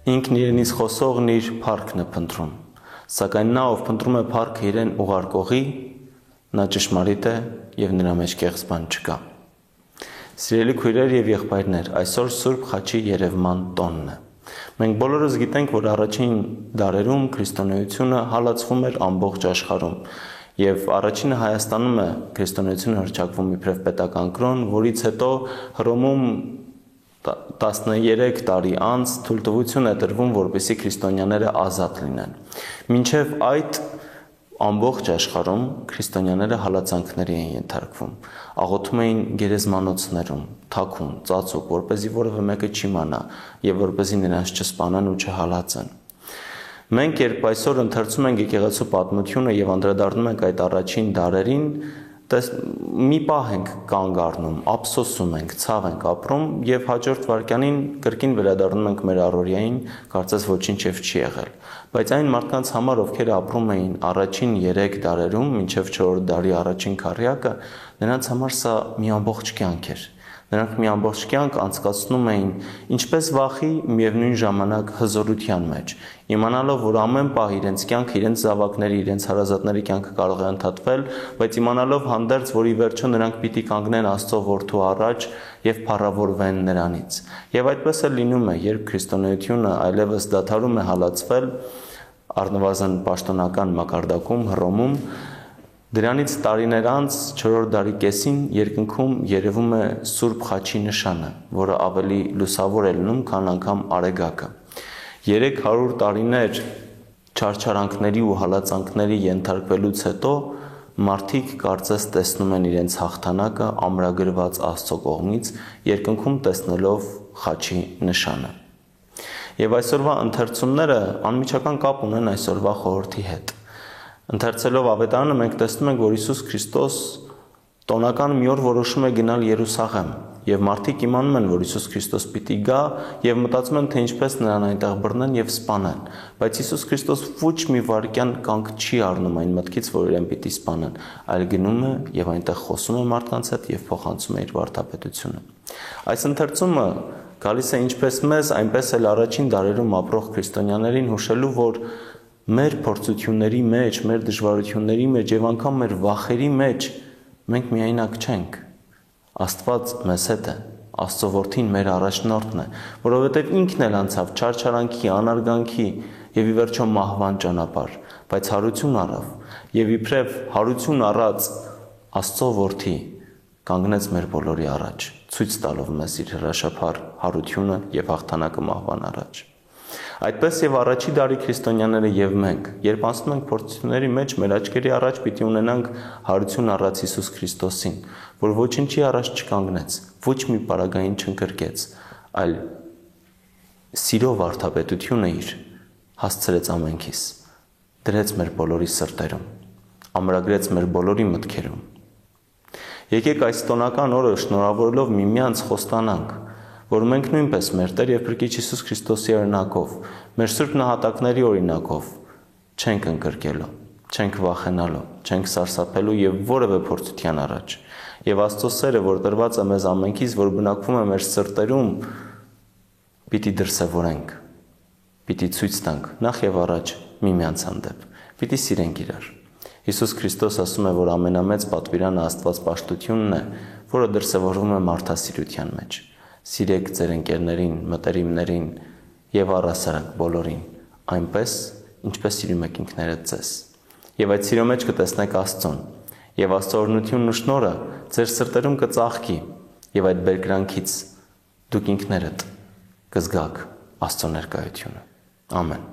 Ինքն իրենից խոսողն իր փառքն է փնտրում, սակայն նա, ով փնտրում է փառքը իրեն ուղարկողի, նա ճշմարիտ է և նրա մեջ կեղծ բան չկա։ Սիրելի քույրեր և եղբայրներ, այսօր Սուրբ Խաչի երևման տոնն է։ Մենք բոլորս գիտենք, որ առաջին դարերում քրիստոնեությունը հալածվում էր ամբողջ աշխարհում, և առաջինը Հայաստանում է քրիստոնեությունը հռչակվում իբրև պետական կրոն, որից հետո Հռոմում 13 տարի անց թույլտվություն է տրվում, որպեսզի քրիստոնյաները ազատ լինեն։ Մինչև այդ ամբողջ աշխարհում քրիստոնյաները հալածանքների են ենթարկվում, աղոթում էին գերեզմանոցներում, թաքում, ծածուկ, որպեսզի որևէ մեկը չիմանա և որպեսզի նրանց չսպանեն ու չհալածեն։ Մենք երբ այսօր ընթերցում ենք եկեղեցու պատմությունը և անդրադառնում ենք այդ առաջին դարերին, մի պահ ենք կանգ առնում, ափսոսում ենք, ցավ ենք ապրում և հաջորդ վայրկյանին կրկին վերադառնում ենք մեր առօրյային, կարծես ոչինչ չի եղել։ Բայց այն մարդկանց համար, ովքեր ապրում էին առաջին 3 դարերում, մինչև 4-րդ դարի առաջին քառյակը, նրանց համար սա մի ամբողջ կյանք էր։ Նրանք մի ամբողջ կյանք անցկացնում էին ինչպես վախի, միևնույն ժամանակ հզորության մեջ, իմանալով, որ ամեն պահ իրենց կյանքը, իրենց զավակների, իրենց հարազատների կյանքը կարող է ընդհատվել, բայց իմանալով հանդերձ, որ ի վերջո նրանք պիտի կանգնեն Աստծո որդու առաջ և փառավորվեն նրանից։ Եվ այդպես էլ լինում է, երբ քրիստոնեությունը այլևս դադարում է հալածվել, առնվազն պաշտոնական մակարդակում Հռոմում, դրանից տարիներ անց 4-րդ դարի կեսին երկնքում երևում է Սուրբ Խաչի նշանը, որը ավելի լուսավոր է լինում, քան անգամ Արեգակը։ 300 տարիներ չարչարանքների ու հալածանքների ենթարկվելուց հետո մարդիկ կարծես տեսնում են իրենց հաղթանակը ամրագրված Աստծո կողմից, երկնքում տեսնելով Խաչի նշանը։ Եվ այսօրվա ընթերցումները անմիջական կապ ունեն այսօրվա խորհրդի հետ։ Ընթերցելով Ավետարանը մենք տեսնում ենք, որ Հիսուս Քրիստոս տոնական մի օր որոշում է գնալ Երուսաղեմ, և մարդիկ իմանում են, որ Հիսուս Քրիստոս պիտի գա և մտածում են, թե ինչպես նրան այնտեղ բռնեն և սպանեն, բայց Հիսուս Քրիստոս ոչ մի վայրկյան կանգ չի առնում այն մտքից, որ իրեն պիտի սպանեն, այլ գնում է և այնտեղ խոսում է մարդկանց հետ և փոխանցում է իր վարդապետությունը։ Այս ընթերցումը գալիս է ինչպես մեզ, այնպես էլ առաջին դարերում ապրող քրիստոնյաներին հուշելու, որ մեր փորձությունների մեջ, մեր դժվարությունների մեջ և անգամ մեր վախերի մեջ մենք միայնակ չենք։ Աստված մեզ հետ է, Աստծո որդին մեր առաջնորդն է, որովհետև ինքն էլ անցավ չարչարանքի, անարգանքի և ի վերջո մահվան ճանապարհ, բայց հարություն առավ և իբրև հարություն առած Աստծո որդի կանգնեց մեր բոլորի առաջ, ցույց տալով մեզ իր հրաշափառ հարությունը և հաղթանակը մահվան առաջ։ Այդպես և առաջի դարի քրիստոնյաները և մենք, երբ անցնում ենք փորձությունների մեջ, մեր աչքերի առաջ պիտի ունենանք հարություն առած Հիսուս Քրիստոսին, որ ոչինչի առաջ չկանգնեց, ոչ մի պարագային չընկրկեց, այլ սիրո վարդապետությունը իր հասցրեց ամենքիս, դրեց մեր բոլորի սրտերում, ամրագրեց մեր բոլորի մտքերում։ Եկեք այս տոնական օրը շնորհավորելով միմյանց խոստանանք, որ մենք նույնպես մեր Տեր և Փրկիչ Հիսուս Քրիստոսի օրինակով, մեր սուրբ նահատակների օրինակով չենք ընկրկելու, չենք վախենալու, չենք սարսափելու և որևէ փորձության առաջ։ Եվ Աստծո սերը, որ տրված է մեզ ամենքից, որ բնակվում է մեր սրտերում, պիտի դրսևորենք, պիտի ցույց տանք նախ և առաջ միմյանց հանդեպ, պիտի սիրենք իրար։ Հիսուս Քրիստոս ասում է, որ ամենամեծ պատվիրանը Աստված պաշտությունն է, որը դրսևորվում է մարդասիրության մեջ։ Սիրեք ձեր ընկերներին, մտերիմներին և առհասարակ բոլորին, այնպես, ինչպես սիրում եք ինքներդ ձեզ։ Եվ այդ սիրո մեջ կտեսնեք Աստծուն, և Աստծո օրհնությունն ու շնորհը ձեր սրտերում կծաղկի, և այդ բերկրանքից դուք ինքներդ կզգաք Աստծո ներկայությունը։ Ամեն։